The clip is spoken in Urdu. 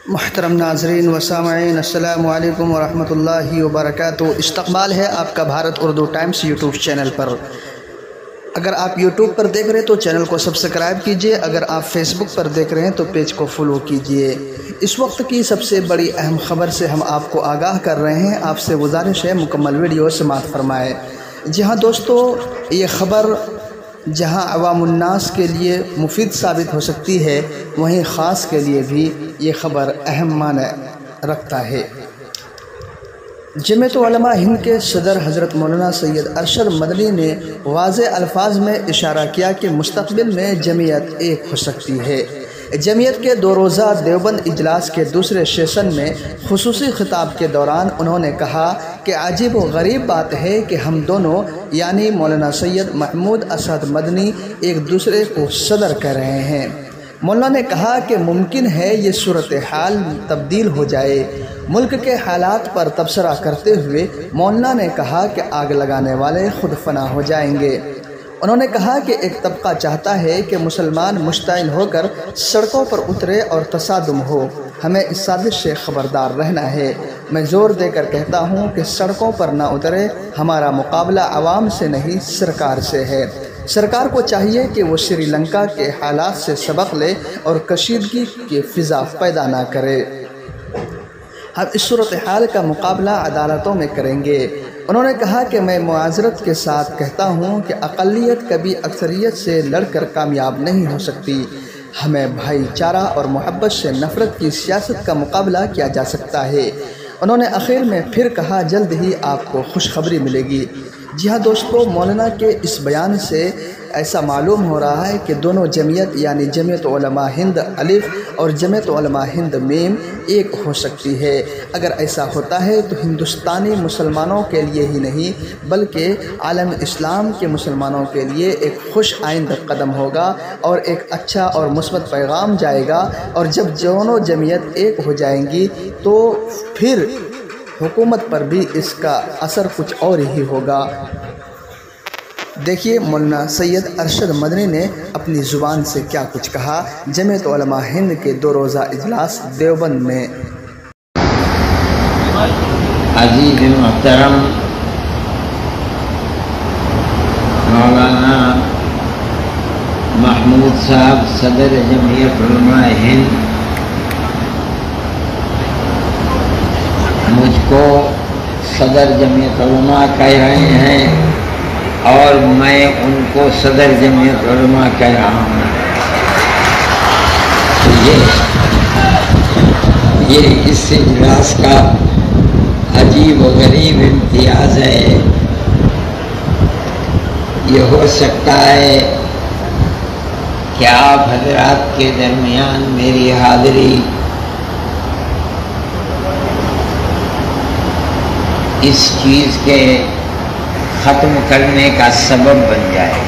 محترم ناظرین و سامعین، السلام علیکم ورحمۃ اللہ وبرکاتہ۔ استقبال ہے آپ کا Bharat Urdu Times YouTube channel پر۔ اگر آپ یوٹیوب پر دیکھ رہے ہیں تو چینل کو سبسکرائب کیجئے، اگر آپ فیس بک پر دیکھ رہے ہیں تو پیج کو فالو کیجئے۔ اس وقت کی سب سے بڑی اہم خبر سے ہم آپ کو آگاہ کر رہے ہیں، آپ سے گزارش ہے مکمل ویڈیو سماعت فرمائے۔ جی ہاں دوستو، یہ خبر جہاں عوام الناس کے لیے مفید ثابت ہو سکتی ہے، وہیں خاص کے لیے بھی یہ خبر اہم معنی رکھتا ہے۔ جمعیت علماء ہند کے صدر حضرت مولانا سید ارشد مدنی نے واضح الفاظ میں اشارہ کیا کہ مستقبل میں جمعیت ایک ہو سکتی ہے۔ جمعیت کے 2 روزہ دیوبند اجلاس کے دوسرے سیشن میں خصوصی خطاب کے دوران انہوں نے کہا کہ عجیب و غریب بات ہے کہ ہم دونوں یعنی مولانا سید محمود اسد مدنی ایک دوسرے کو صدر کہہ رہے ہیں۔ مولانا نے کہا کہ ممکن ہے یہ صورتحال تبدیل ہو جائے۔ ملک کے حالات پر تبصرہ کرتے ہوئے مولانا نے کہا کہ آگ لگانے والے خود فنا ہو جائیں گے۔ انہوں نے کہا کہ ایک طبقہ چاہتا ہے کہ مسلمان مشتعل ہو کر سڑکوں پر اترے اور تصادم ہو، ہمیں اس سازش سے خبردار رہنا ہے۔ میں زور دے کر کہتا ہوں کہ سڑکوں پر نہ اترے، ہمارا مقابلہ عوام سے نہیں سرکار سے ہے۔ سرکار کو چاہیے کہ وہ سری لنکا کے حالات سے سبق لے اور کشیدگی کی فضا پیدا نہ کرے۔ ہم اس صورتحال کا مقابلہ عدالتوں میں کریں گے۔ انہوں نے کہا کہ میں معذرت کے ساتھ کہتا ہوں کہ اقلیت کبھی اکثریت سے لڑ کر کامیاب نہیں ہو سکتی۔ ہمیں بھائی چارہ اور محبت سے نفرت کی سیاست کا مقابلہ کیا جا سکتا ہے۔ انہوں نے آخر میں پھر کہا جلد ہی آپ کو خوشخبری ملے گی۔ جی ہاں دوستو، مولانا کے اس بیان سے ایسا معلوم ہو رہا ہے کہ دونوں جمعیت یعنی جمعیت علماء ہند الف اور جمعیت علماء ہند میم ایک ہو سکتی ہے۔ اگر ایسا ہوتا ہے تو ہندوستانی مسلمانوں کے لیے ہی نہیں بلکہ عالم اسلام کے مسلمانوں کے لیے ایک خوش آئند قدم ہوگا اور ایک اچھا اور مثبت پیغام جائے گا، اور جب دونوں جمعیت ایک ہو جائیں گی تو پھر حکومت پر بھی اس کا اثر کچھ اور ہی ہوگا۔ دیکھیے مولانا سید ارشد مدنی نے اپنی زبان سے کیا کچھ کہا جمعیت علماء ہند کے 2 روزہ اجلاس دیوبند میں۔ عزیز محترم مولانا محمود صاحب صدر جمعیت علماء ہند مجھ کو صدر جمعیت علماء کہہ رہے ہیں اور میں ان کو صدر جمعیت علماء کہہ رہا ہوں۔ یہ اس اجلاس کا عجیب و غریب امتیاز ہے۔ یہ ہو سکتا ہے کہ آپ حضرات کے درمیان میری حاضری اس چیز کے ختم کرنے کا سبب بن جائے۔